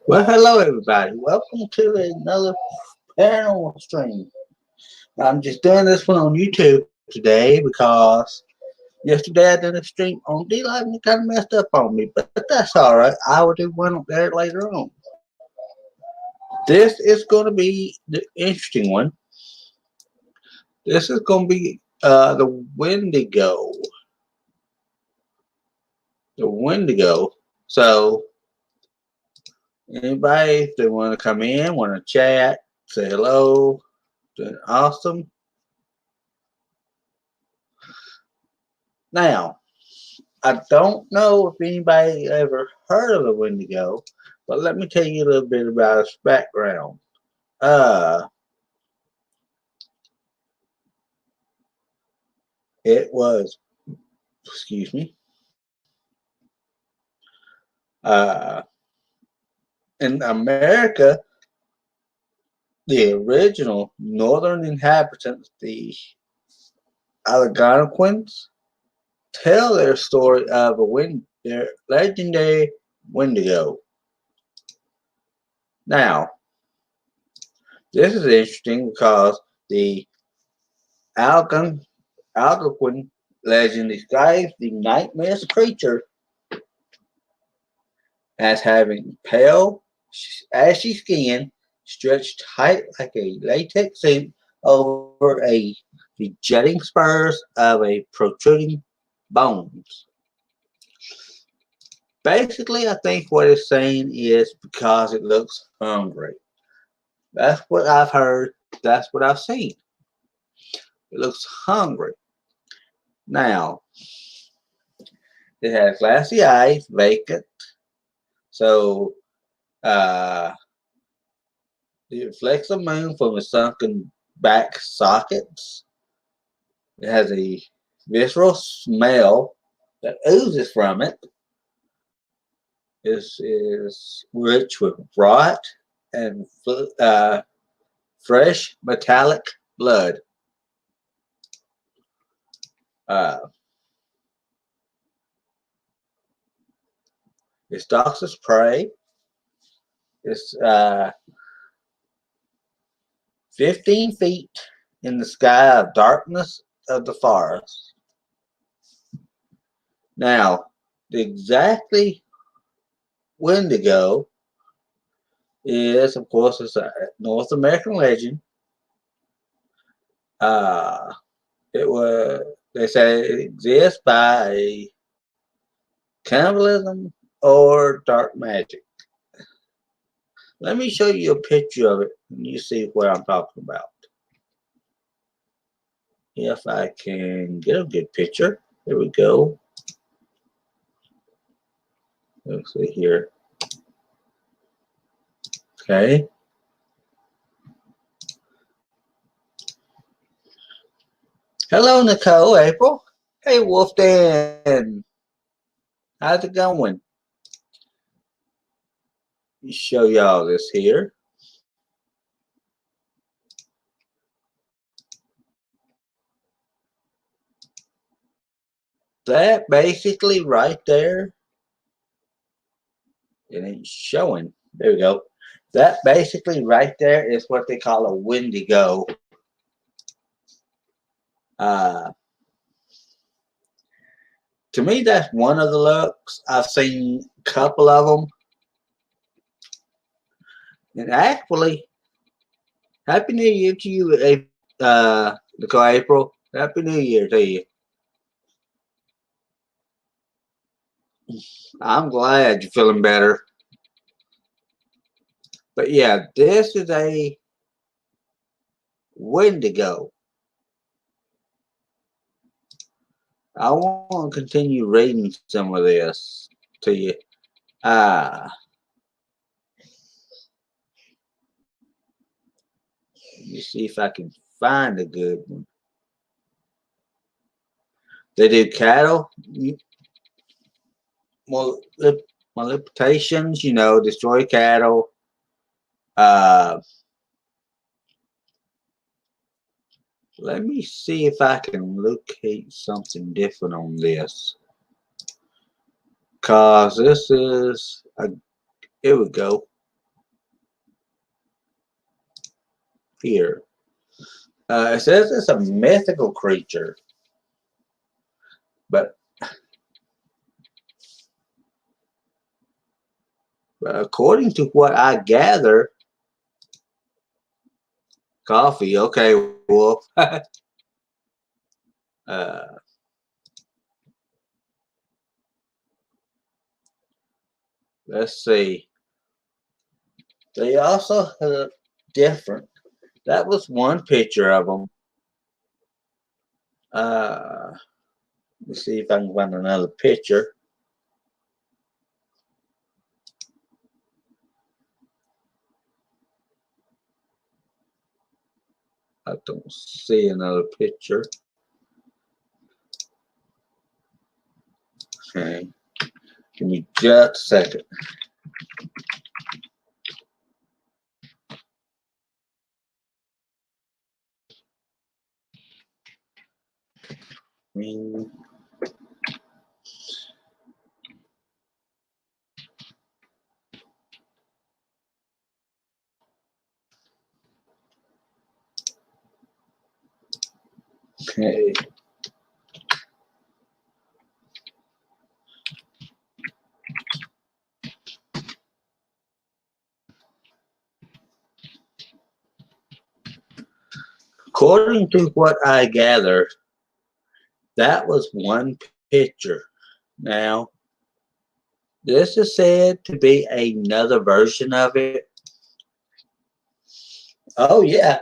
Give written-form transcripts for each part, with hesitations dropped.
Well, hello everybody. Welcome to another paranormal stream. I'm just doing this one on YouTube today because yesterday I did a stream on D-Live and it kind of messed up on me, but that's alright. I will do one up there later on. This is going to be the interesting one. This is going to be the Wendigo. The Wendigo. So, anybody, if they want to come in, want to chat, say hello, doing awesome. Now, I don't know if anybody ever heard of a Wendigo, but let me tell you a little bit about its background. Uh, it was, excuse me, uh, in America, the original northern inhabitants, the Algonquins, tell their story of their legendary Wendigo. Now, this is interesting because the Algonquin legend describes the nightmare creature as having pale, ashy skin stretched tight like a latex suit over the jutting spurs of a protruding bones. Basically, I think what it's saying is because it looks hungry. That's what I've heard. That's what I've seen. It looks hungry. Now, it has glassy eyes, vacant. So, uh, it reflects the moon from the sunken back sockets. It has a visceral smell that oozes from it. This is rich with rot and fresh metallic blood. Uh, it stalks its prey. It's 15 feet in the sky of darkness of the forest. Now, the exactly Wendigo is, of course, it's a North American legend. Uh, it was, they say it exists by cannibalism or dark magic. Let me show you a picture of it and you see what I'm talking about. If I can get a good picture. Here we go. Let's see here. Okay. Hello, Nicole, April. Hey, Wolfdan. How's it going? Let me show y'all this here. That basically right there, it ain't showing. There we go. That basically right there is what they call a Wendigo. Uh, to me, that's one of the looks. I've seen a couple of them. And actually, Happy New Year to you, Nicole April. Happy New Year to you. I'm glad you're feeling better. But yeah, this is a Wendigo. I want to continue reading some of this to you. Let me see if I can find a good one. They do cattle manipulations, destroy cattle. Let me see if I can locate something different on this. Cause this is here we go. here. It says it's a mythical creature, but, according to what I gather, coffee. Okay, Wolf. uh, let's see. They also have different. That was one picture of them. Uh, let's see if I can find another picture. I don't see another picture. Okay, give me just a second. Okay. According to what I gathered, that was one picture. Now, this is said to be another version of it. Oh, yeah.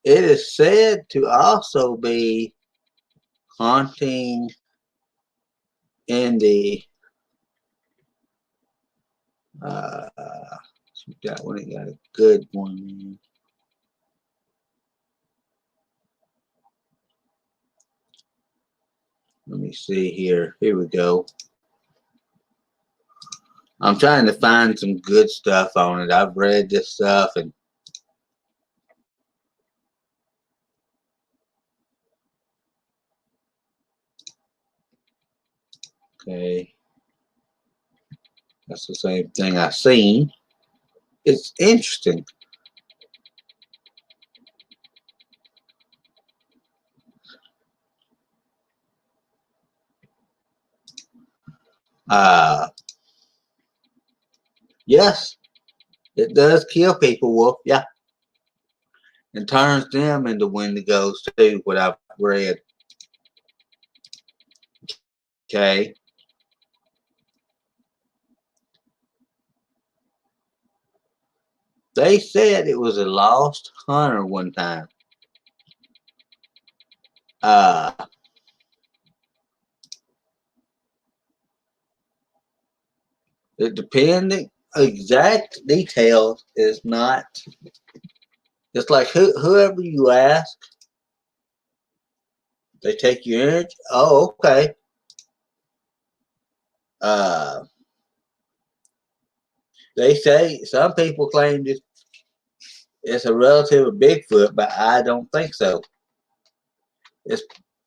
It is said to also be haunting in the uh, that one. Got a good one. Let me see here. Here we go. I'm trying to find some good stuff on it. I've read this stuff and okay. That's the same thing I've seen. It's interesting. Uh, yes, it does kill people, Wolf. Yeah. And turns them into Wendigos too, what I've read. Okay. They said it was a lost hunter one time. Uh, it depending exact details is not. It's like whoever you ask, they take your energy. Oh, okay. Uh, they say some people claim it's a relative of Bigfoot, but I don't think so. It's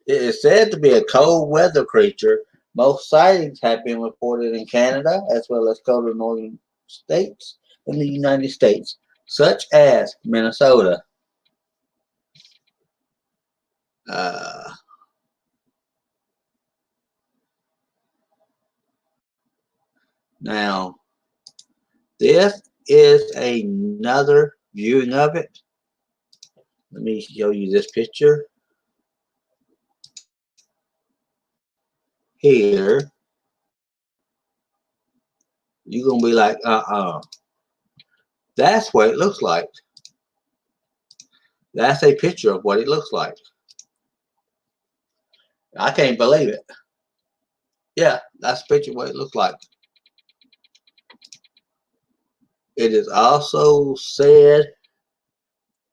it is said to be a cold weather creature. Most sightings have been reported in Canada as well as colder northern states in the United States, such as Minnesota. Uh, Now, this is another viewing of it. Let me show you this picture here. You're going to be like, That's what it looks like. That's a picture of what it looks like. I can't believe it. Yeah, that's a picture of what it looks like. It is also said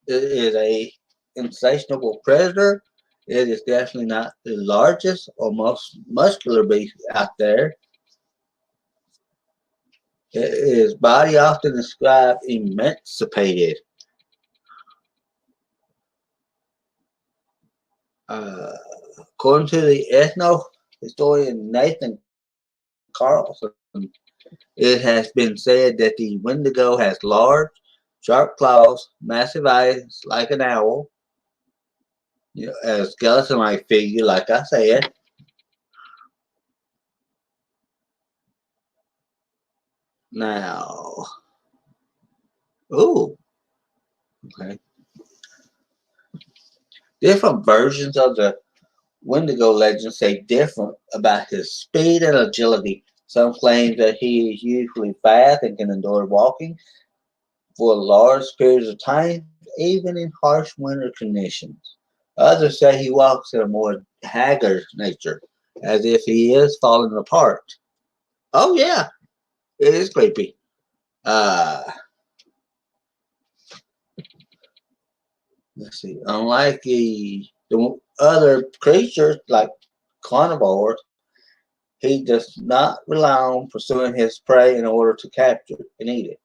it is a insatiable predator. It is definitely not the largest or most muscular beast out there. His body often described emancipated. Uh, According to the ethno historian Nathan Carlson, it It has been said that the Wendigo has large, sharp claws, massive eyes like an owl, a skeleton-like figure, like I said. Now, ooh, okay. Different versions of the Wendigo legend say different about his speed and agility. Some claim that he is usually fast and can endure walking for large periods of time, even in harsh winter conditions. Others say he walks in a more haggard nature, as if he is falling apart. Oh yeah, it is creepy. Uh, let's see. Unlike the other creatures like carnivores, he does not rely on pursuing his prey in order to capture and eat it.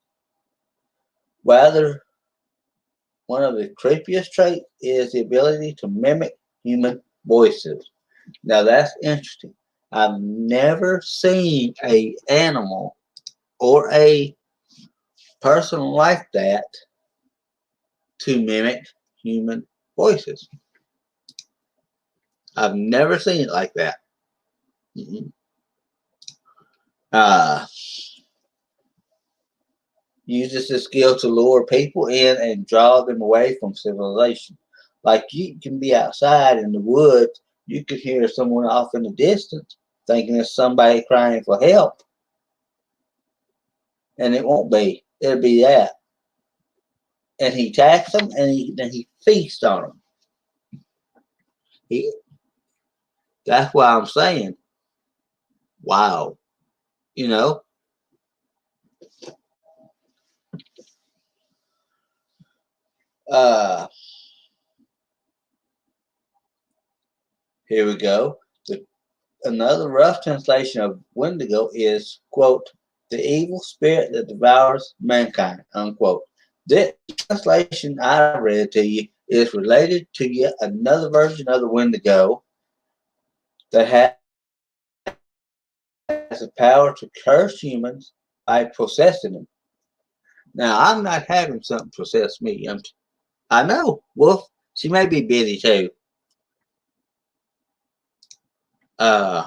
Rather, one of the creepiest traits is the ability to mimic human voices. Now that's interesting. I've never seen a animal or a person like that to mimic human voices. I've never seen it like that. Mm-mm. Uh, Uses this skill to lure people in and draw them away from civilization. Like you can be outside in the woods, you could hear someone off in the distance thinking it's somebody crying for help, and it won't be. It'll be that. And he attacks them, and then he feasts on them. He, that's why I'm saying, wow, you know. Uh, Here we go. Another rough translation of Wendigo is, quote, the evil spirit that devours mankind, unquote. This translation I read to you is related to yet another version of the Wendigo that has the power to curse humans by possessing them. Now, I'm not having something possess me. I know, Wolf, she may be busy too. Uh,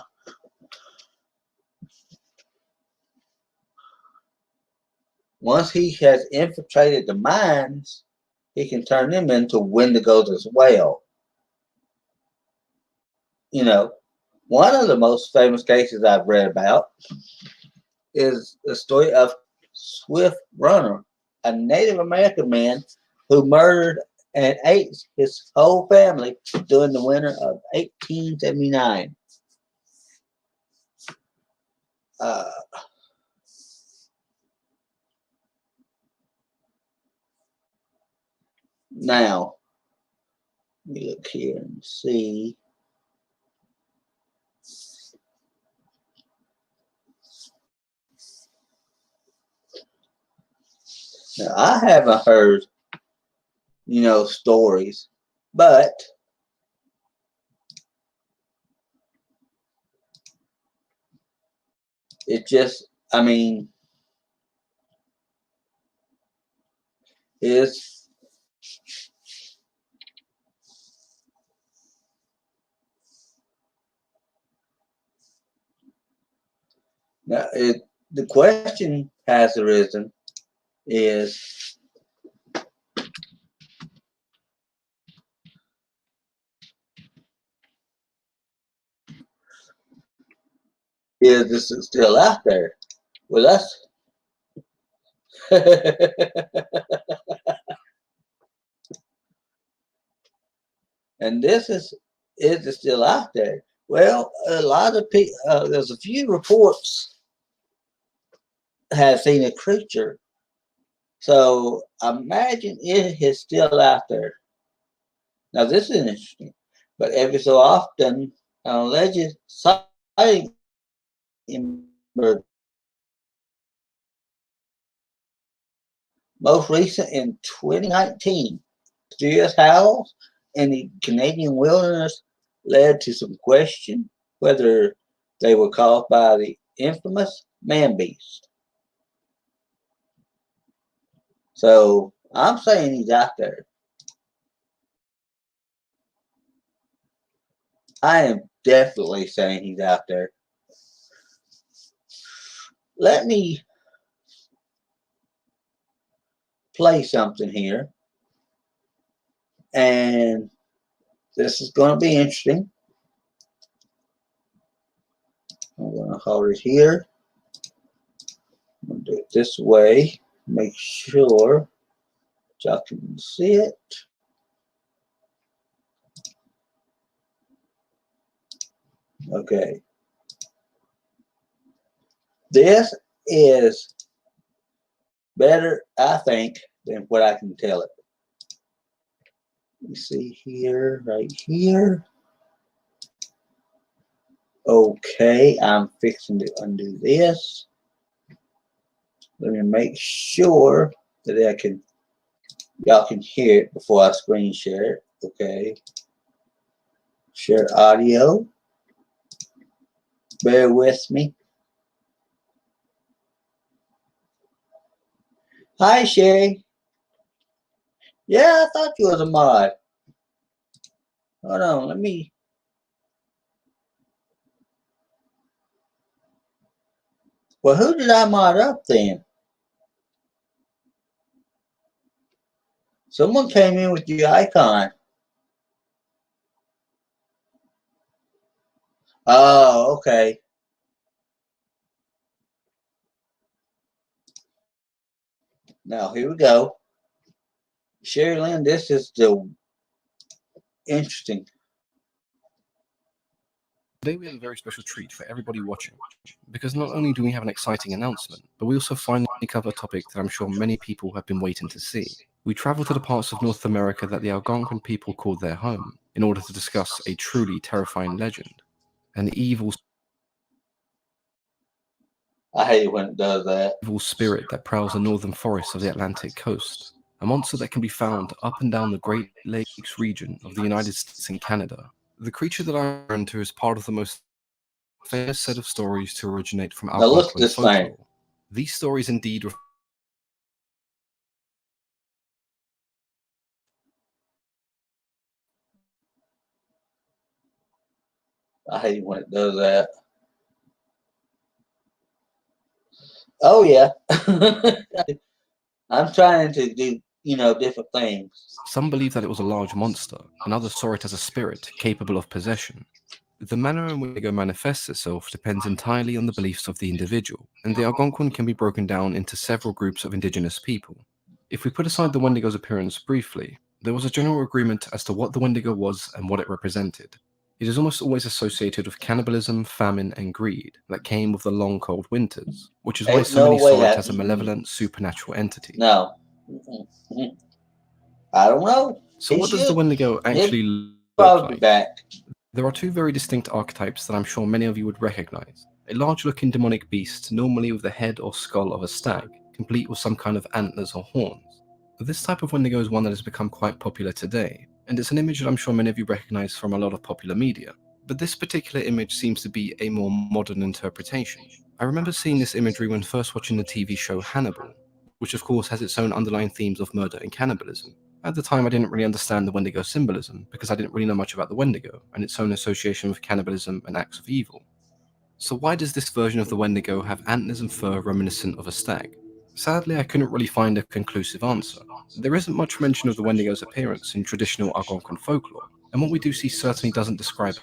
Once he has infiltrated the minds, he can turn them into Wendigos as well. You know, one of the most famous cases I've read about is the story of Swift Runner, a Native American man who murdered and ate his whole family during the winter of 1879. Uh, Now, let me look here and see. Now, I haven't heard, stories, but it just, I mean, it's now the question has arisen is this still out there with us? And this is it still out there? Well, a lot of people, there's a few reports have seen a creature, so imagine it is still out there. Now this is interesting, but every so often, an alleged sighting emerges. Most recent in 2019, mysterious howls in the Canadian wilderness led to some question whether they were caused by the infamous man beast. So I'm saying he's out there. I am definitely saying he's out there. Let me play something here. And this is going to be interesting. I'm going to hold it here. I'm going to do it this way. Make sure y'all can see it. Okay. This is better, I think, than what I can tell it. Let me see here, right here. Okay, I'm fixing to undo this. Let me make sure that y'all can hear it before I screen share it. Okay. Share audio. Bear with me. Hi, Sherry. Yeah, I thought you was a mod. Hold on, let me. Well, who did I mod up then? Someone came in with your icon. Oh, okay. Now, here we go. Sherry Lynn, this is the interesting. Today we have a very special treat for everybody watching, because not only do we have an exciting announcement, but we also finally cover a topic that I'm sure many people have been waiting to see. We travel to the parts of North America that the Algonquin people called their home, in order to discuss a truly terrifying legend, an I hate it when it does that. evil spirit that prowls the northern forests of the Atlantic coast, a monster that can be found up and down the Great Lakes region of the United States and Canada. The creature that I'm referring to is part of the most famous set of stories to originate from Now look at Algonquin this thing. folklore. These stories indeed I hate it when it does that. Oh yeah. I'm trying to do, different things. Some believe that it was a large monster, and others saw it as a spirit capable of possession. The manner in which Wendigo manifests itself depends entirely on the beliefs of the individual, and the Algonquin can be broken down into several groups of indigenous people. If we put aside the Wendigo's appearance briefly, there was a general agreement as to what the Wendigo was and what it represented. It is almost always associated with cannibalism, famine, and greed that came with the long cold winters, which is why so many saw it as a malevolent, supernatural entity. No. I don't know. So what does the Wendigo actually look like? There are two very distinct archetypes that I'm sure many of you would recognize. A large-looking demonic beast, normally with the head or skull of a stag, complete with some kind of antlers or horns. This type of Wendigo is one that has become quite popular today, and it's an image that I'm sure many of you recognize from a lot of popular media. But this particular image seems to be a more modern interpretation. I remember seeing this imagery when first watching the TV show Hannibal, which of course has its own underlying themes of murder and cannibalism. At the time I didn't really understand the Wendigo symbolism, because I didn't really know much about the Wendigo, and its own association with cannibalism and acts of evil. So why does this version of the Wendigo have antlers and fur reminiscent of a stag? Sadly, I couldn't really find a conclusive answer. There isn't much mention of the Wendigo's appearance in traditional Algonquin folklore, and what we do see certainly doesn't describe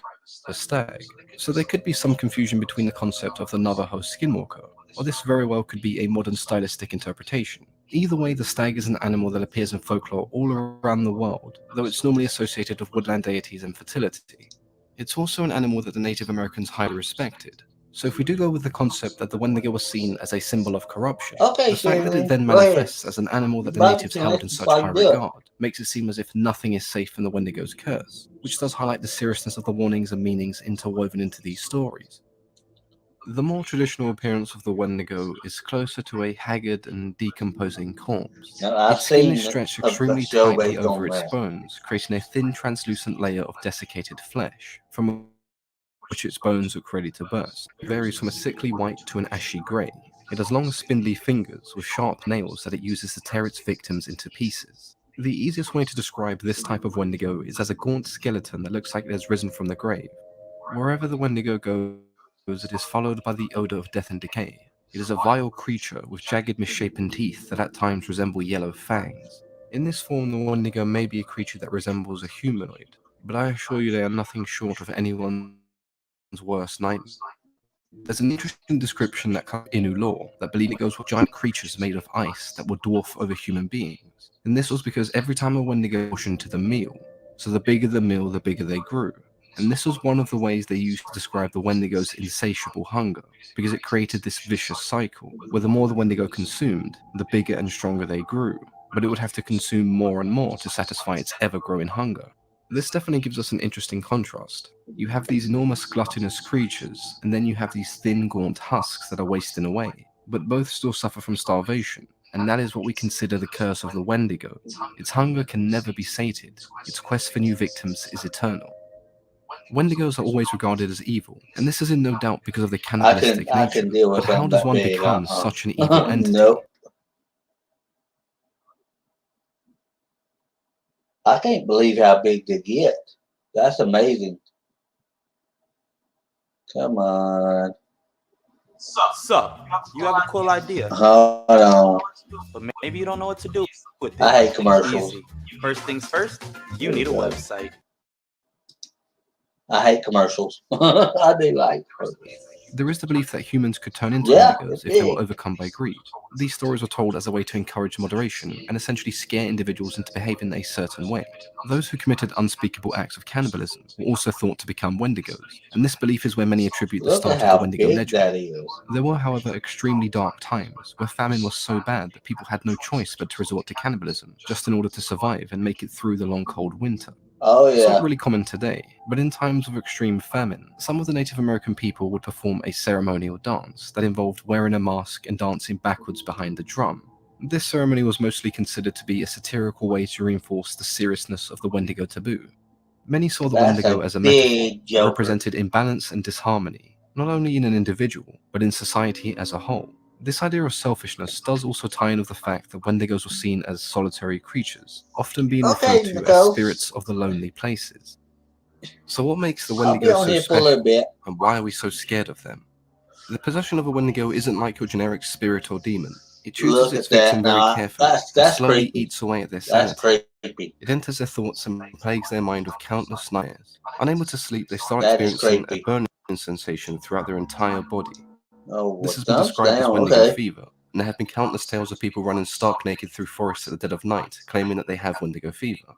a stag, so there could be some confusion between the concept of the Navajo skinwalker, or this very well could be a modern stylistic interpretation. Either way, the stag is an animal that appears in folklore all around the world, though it's normally associated with woodland deities and fertility. It's also an animal that the Native Americans highly respected. So if we do go with the concept that the Wendigo was seen as a symbol of corruption, Okay, the fact that it Shirley, then go ahead. manifests as an animal that the natives held in such high regard makes it seem as if nothing is safe from the Wendigo's curse, which does highlight the seriousness of the warnings and meanings interwoven into these stories. The more traditional appearance of the Wendigo is closer to a haggard and decomposing corpse. Its skin is stretched extremely tightly over its bones, creating a thin translucent layer of desiccated flesh, from which its bones look ready to burst. It varies from a sickly white to an ashy grey. It has long, spindly fingers with sharp nails that it uses to tear its victims into pieces. The easiest way to describe this type of Wendigo is as a gaunt skeleton that looks like it has risen from the grave. Wherever the Wendigo goes, it is followed by the odor of death and decay. It is a vile creature with jagged, misshapen teeth that at times resemble yellow fangs. In this form, the Wendigo may be a creature that resembles a humanoid, but I assure you they are nothing short of anyone's worst nightmare. There's an interesting description that comes from Innu lore that believed Wendigos were giant creatures made of ice that would dwarf over human beings. And this was because every time a Wendigo portioned to the meal, so the bigger the meal, the bigger they grew. And this was one of the ways they used to describe the Wendigo's insatiable hunger, because it created this vicious cycle, where the more the Wendigo consumed, the bigger and stronger they grew, but it would have to consume more and more to satisfy its ever-growing hunger. This definitely gives us an interesting contrast. You have these enormous gluttonous creatures, and then you have these thin, gaunt husks that are wasting away, but both still suffer from starvation, and that is what we consider the curse of the Wendigo. Its hunger can never be sated, its quest for new victims is eternal. Wendigos are always regarded as evil, and this is in no doubt because of their cannibalistic I nature. can deal But with how something does that one big. become such an evil entity? Nope. I can't believe how big they get. That's amazing. Come on. Sup, you have a cool idea, Hold on. but maybe you don't know what to do with it. I hate commercials. Easy. First things first, you need a website. I hate commercials. I do like commercials. There is the belief that humans could turn into Yeah, Wendigos if it they were is. overcome by greed. These stories were told as a way to encourage moderation and essentially scare individuals into behaving a certain way. Those who committed unspeakable acts of cannibalism were also thought to become Wendigos, and this belief is where many attribute the Look at start of the how Wendigo big legend. that is. There were, however, extremely dark times where famine was so bad that people had no choice but to resort to cannibalism just in order to survive and make it through the long cold winter. Oh It's not yeah. really common today, but in times of extreme famine, some of the Native American people would perform a ceremonial dance that involved wearing a mask and dancing backwards behind the drum. This ceremony was mostly considered to be a satirical way to reinforce the seriousness of the Wendigo taboo. Many saw the That's Wendigo a as a metaphor big that joker. represented imbalance and disharmony, not only in an individual, but in society as a whole. This idea of selfishness does also tie in with the fact that Wendigos were seen as solitary creatures, often being referred Okay, to as Nicole. spirits of the lonely places. So what makes the I'll be Wendigo on so here for a little special, bit. and why are we so scared of them? The possession of a Wendigo isn't like your generic spirit or demon. It chooses Look its at that. victim very Now carefully and that's slowly creepy. eats away at their That's sanity. creepy. It enters their thoughts and plagues their mind with countless nightmares. Unable to sleep, they start That is experiencing a creepy. burning sensation throughout their entire body. Oh, This well, has been thumbs described as down. Wendigo Okay. fever, and there have been countless tales of people running stark naked through forests at the dead of night, claiming that they have Wendigo fever.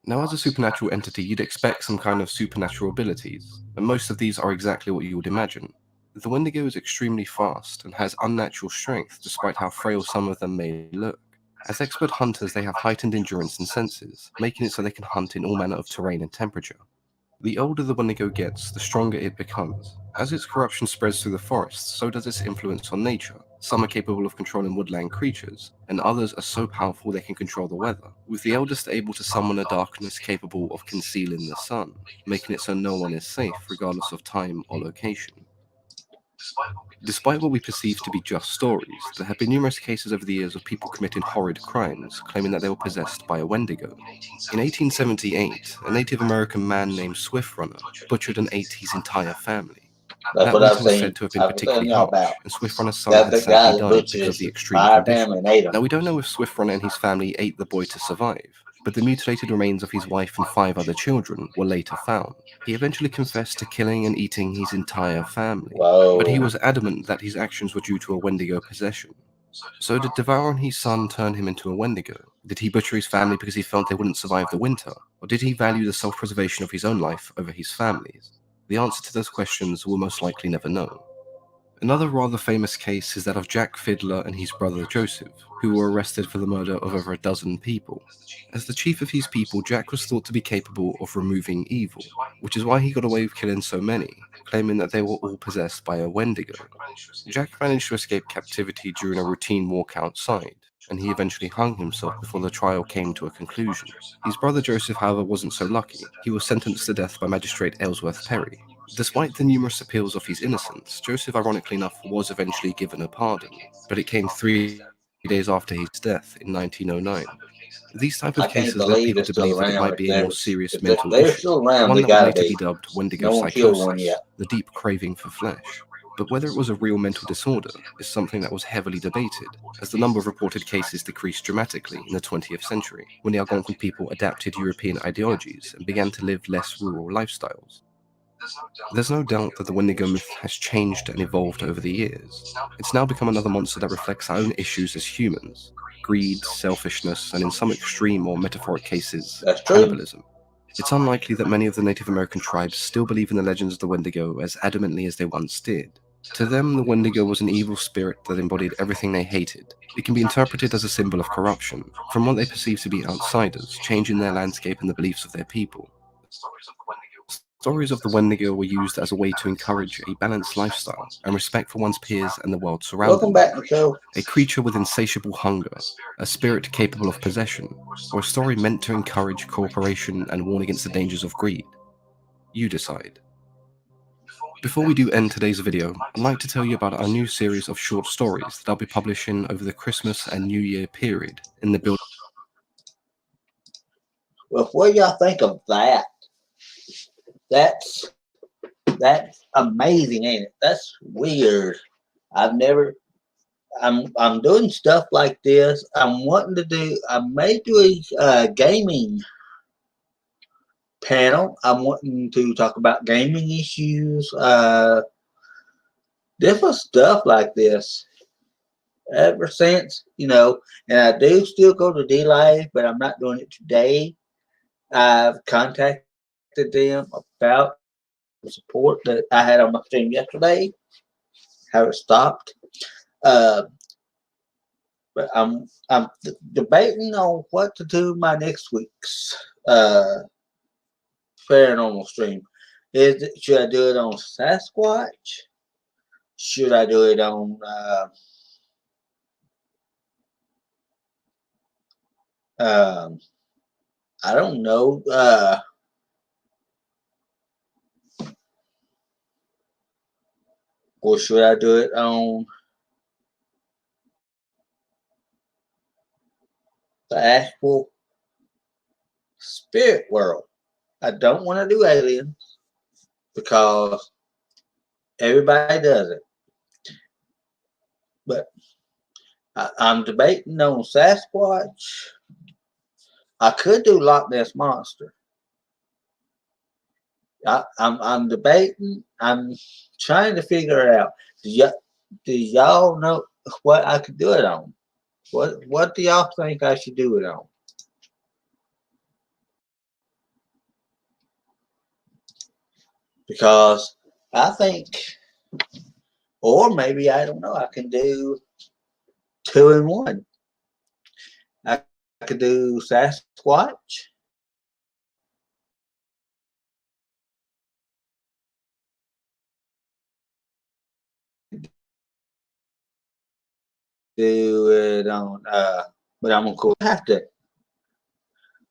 Now, as a supernatural entity, you'd expect some kind of supernatural abilities, and most of these are exactly what you would imagine. The Wendigo is extremely fast and has unnatural strength despite how frail some of them may look. As expert hunters, they have heightened endurance and senses, making it so they can hunt in all manner of terrain and temperature. The older the Wendigo gets, the stronger it becomes. As its corruption spreads through the forests, so does its influence on nature. Some are capable of controlling woodland creatures, and others are so powerful they can control the weather, with the eldest able to summon a darkness capable of concealing the sun, making it so no one is safe regardless of time or location. Despite what we perceive to be just stories, there have been numerous cases over the years of people committing horrid crimes, claiming that they were possessed by a Wendigo. In 1878, a Native American man named Swift Runner butchered and ate his entire family. That's That what I've winter was seen. said to have been I was telling particularly y'all about. harsh, and Swift Runner's son That had the sadly guy that died butchered because of his the extreme entire condition. family and ate him. Now, we don't know if Swift Runner and his family ate the boy to survive, but the mutilated remains of his wife and 5 other children were later found. He eventually confessed to killing and eating his entire family, Whoa. but he was adamant that his actions were due to a Wendigo possession. So did devouring his son turn him into a Wendigo? Did he butcher his family because he felt they wouldn't survive the winter? Or did he value the self-preservation of his own life over his family's? The answer to those questions we'll most likely never know. Another rather famous case is that of Jack Fiddler and his brother Joseph, who were arrested for the murder of over a dozen people. As the chief of his people, Jack was thought to be capable of removing evil, which is why he got away with killing so many, claiming that they were all possessed by a Wendigo. Jack managed to escape captivity during a routine walk outside, and he eventually hung himself before the trial came to a conclusion. His brother Joseph, however, wasn't so lucky. He was sentenced to death by Magistrate Ellsworth Perry. Despite the numerous appeals of his innocence, Joseph, ironically enough, was eventually given a pardon, but it came 3 days after his death in 1909. These type of cases led people to believe that it might be a more serious mental issue, one that would later be dubbed Wendigo psychosis, the deep craving for flesh. But whether it was a real mental disorder is something that was heavily debated, as the number of reported cases decreased dramatically in the 20th century, when the Algonquin people adapted European ideologies and began to live less rural lifestyles. There's no doubt that the Wendigo myth has changed and evolved over the years. It's now become another monster that reflects our own issues as humans: greed, selfishness, and in some extreme or metaphoric cases, cannibalism. It's unlikely that many of the Native American tribes still believe in the legends of the Wendigo as adamantly as they once did. To them, the Wendigo was an evil spirit that embodied everything they hated. It can be interpreted as a symbol of corruption, from what they perceive to be outsiders, changing their landscape and the beliefs of their people. Stories of the Wendigo were used as a way to encourage a balanced lifestyle and respect for one's peers and the world surrounding them. A creature with insatiable hunger, a spirit capable of possession, or a story meant to encourage cooperation and warn against the dangers of greed. You decide. Before we do end today's video, I'd like to tell you about our new series of short stories that I'll be publishing over the Christmas and New Year period in the build. Well, what do y'all think of that? That's amazing, ain't it? That's weird. I'm doing stuff like this. I may do a gaming panel. I'm wanting to talk about gaming issues, different stuff like this. Ever since, and I do still go to D-Live, but I'm not doing it today. I've contacted them about the support that I had on my stream yesterday, how it stopped. But I'm debating on what to do my next week's paranormal stream. Should I do it on Sasquatch? Should I do it on I don't know. Or should I do it on the actual spirit world? I don't want to do aliens because everybody does it. But I'm debating on Sasquatch. I could do Loch Ness Monster. I'm debating. I'm trying to figure it out. Do y'all know what I could do it on? What do y'all think I should do it on? Because I think, or maybe, I don't know, I can do 2 in 1. I could do Sasquatch. Do it on, but I'm gonna have to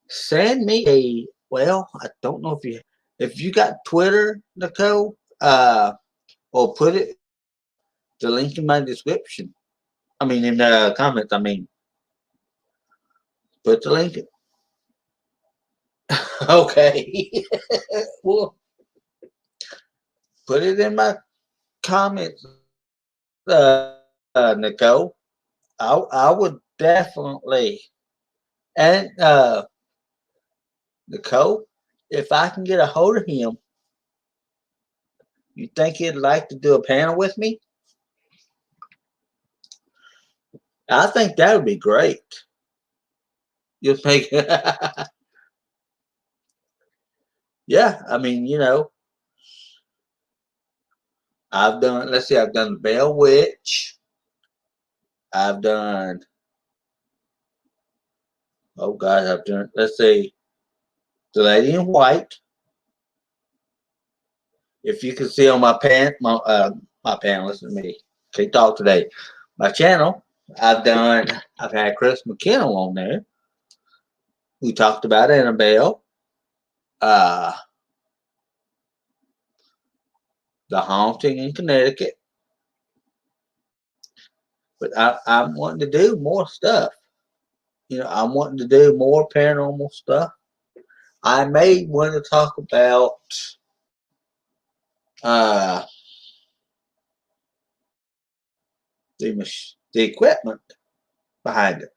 send me a. Well, I don't know if you got Twitter, Nicole, or put the link in my description. I mean, in the comments. I mean, put the link. Okay. Well, put it in my comments, Nicole. I would definitely. And Nicole, if I can get a hold of him, you think he'd like to do a panel with me? I think that would be great. You think? Yeah, I mean, I've done. Let's see, I've done the Bell Witch. I've done. Oh God, I've done. Let's see, the Lady in White. If you can see on my panel, listen to me. Can't talk today. My channel, I've had Chris McKenna on there. We talked about Annabelle. The Haunting in Connecticut. But I'm wanting to do more stuff. I'm wanting to do more paranormal stuff. I may want to talk about uh, the equipment behind it.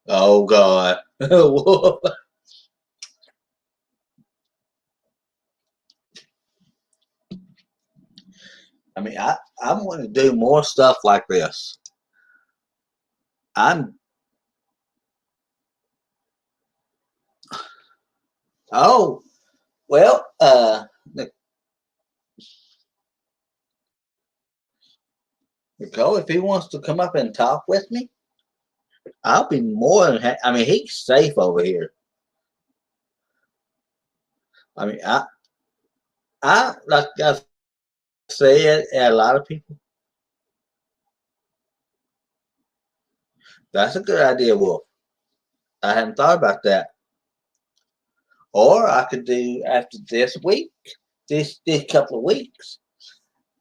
Oh God. I mean, I want to do more stuff like this. I'm oh well Nicole, if he wants to come up and talk with me, I'll be more than I mean, he's safe over here. I mean, I like I said, a lot of people. That's a good idea, Wolf. I hadn't thought about that. Or I could do after this week, this couple of weeks,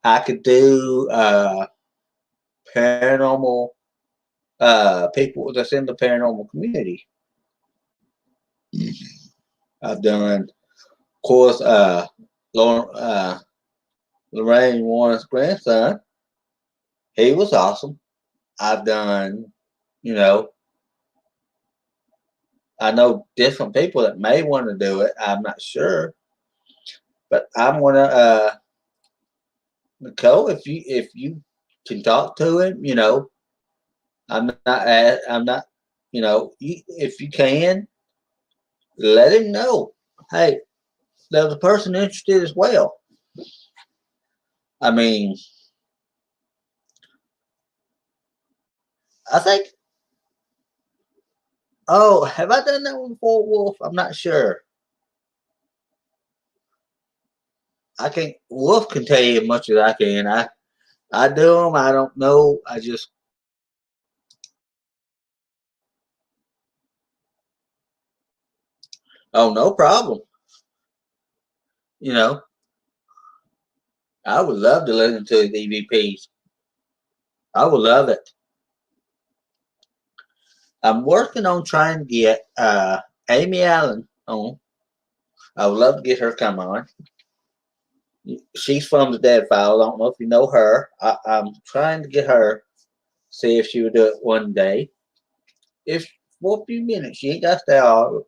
I could do paranormal people that's in the paranormal community. I've done, of course, Lorraine Warren's grandson. He was awesome. I've done, you know, I know different people that may want to do it. I'm not sure, but I'm gonna Nicole. If you can talk to him, I'm not, if you can, let him know. Hey, there's a person interested as well. I mean, I think. Oh, have I done that one before, Wolf? I'm not sure. I can't. Wolf can tell you as much as I can. I do them. I don't know. I just. Oh, no problem. You know, I would love to listen to his EVPs. I would love it. I'm working on trying to get Amy Allen on. I would love to get her come on. She's from the Dead File. I don't know if you know her. I'm trying to get her. See if she would do it one day. If for a few minutes, she ain't got to stay all.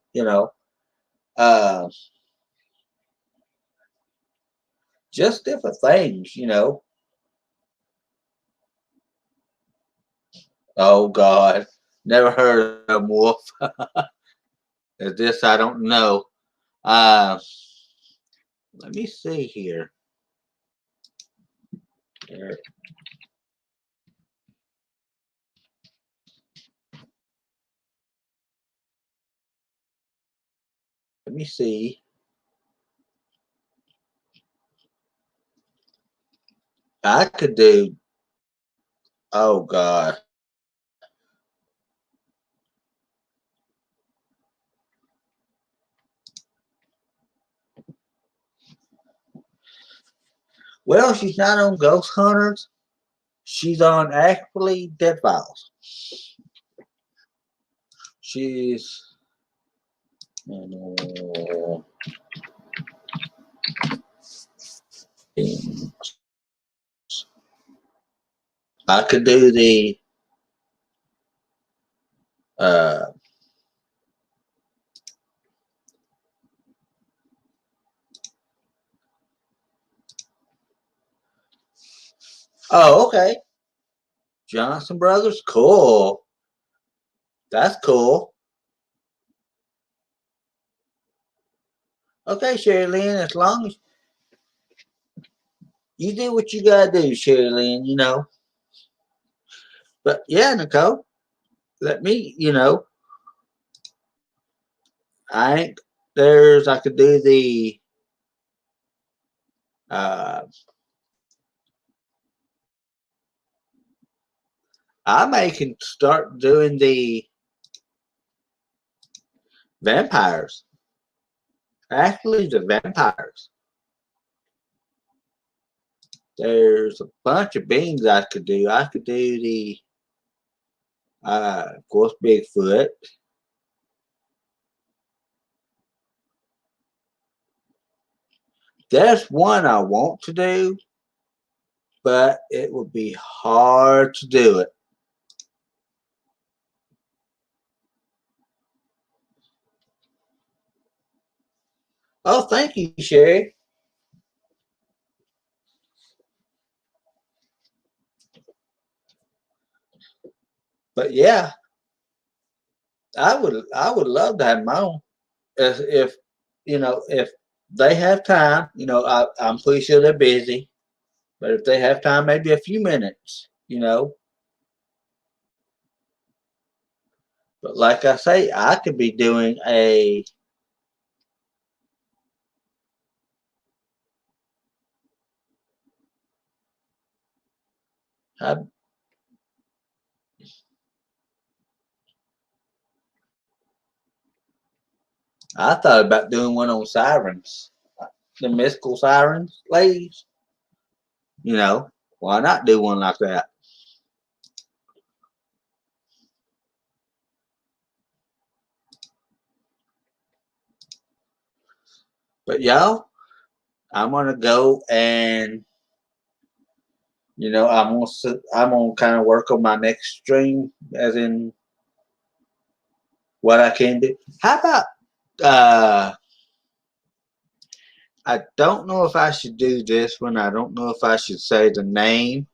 Uh, just different things. Oh God, never heard of them, Wolf. Is this? I don't know. Uh, Let me see here. Let me see. I could do. Oh God. Well, she's not on Ghost Hunters. She's on actually Dead Files. She's. I could do the. Uh, oh, okay. Johnson Brothers, cool. That's cool. Okay, Sherry Lynn, as long as you do what you gotta do, Sherry Lynn. But yeah, Nicole, let me. I ain't I could do the uh I may can start doing the vampires. Actually, the vampires. There's a bunch of beings I could do. I could do the, of course, Bigfoot. There's one I want to do, but it would be hard to do it. Oh, thank you, Sherry. But yeah, I would love to have my own. If if they have time, I'm pretty sure they're busy. But if they have time, maybe a few minutes. But like I say, I could be doing a I, I thought about doing one on sirens, the mystical sirens ladies. Why not do one like that? But y'all, I'm gonna go and I'm gonna kind of work on my next stream, as in what I can do. How about uh? I don't know if I should do this one. I don't know if I should say the name.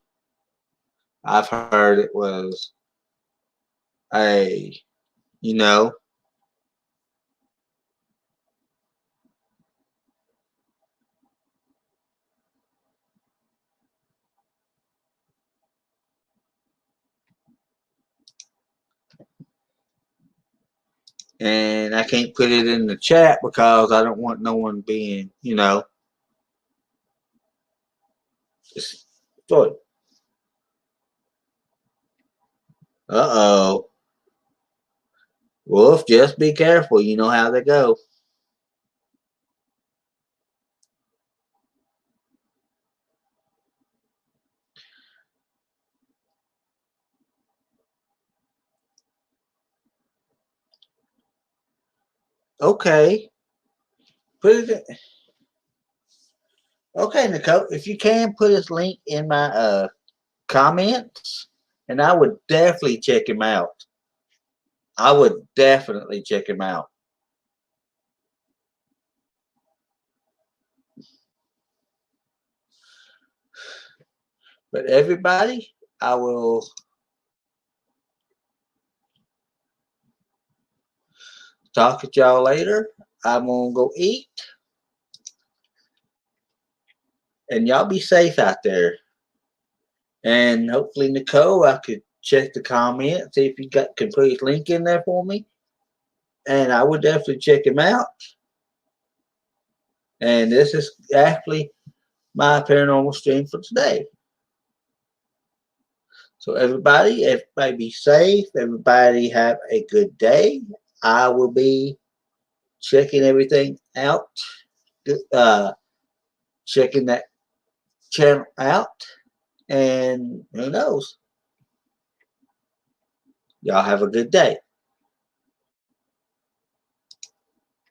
I've heard it was a, you know, and I can't put it in the chat because I don't want no one being, destroyed. Uh-oh. Wolf, just be careful. You know how they go. Okay. Put it in. Okay, Nicole, if you can put his link in my comments, and I would definitely check him out. I would definitely check him out. But everybody, I will talk to y'all later. I'm gonna go eat. And y'all be safe out there. And hopefully, Nicole, I could check the comments, see if you can put his link in there for me. And I would definitely check him out. And this is actually my paranormal stream for today. So everybody be safe. Everybody have a good day. I will be checking everything out. Checking that channel out. And who knows? Y'all have a good day.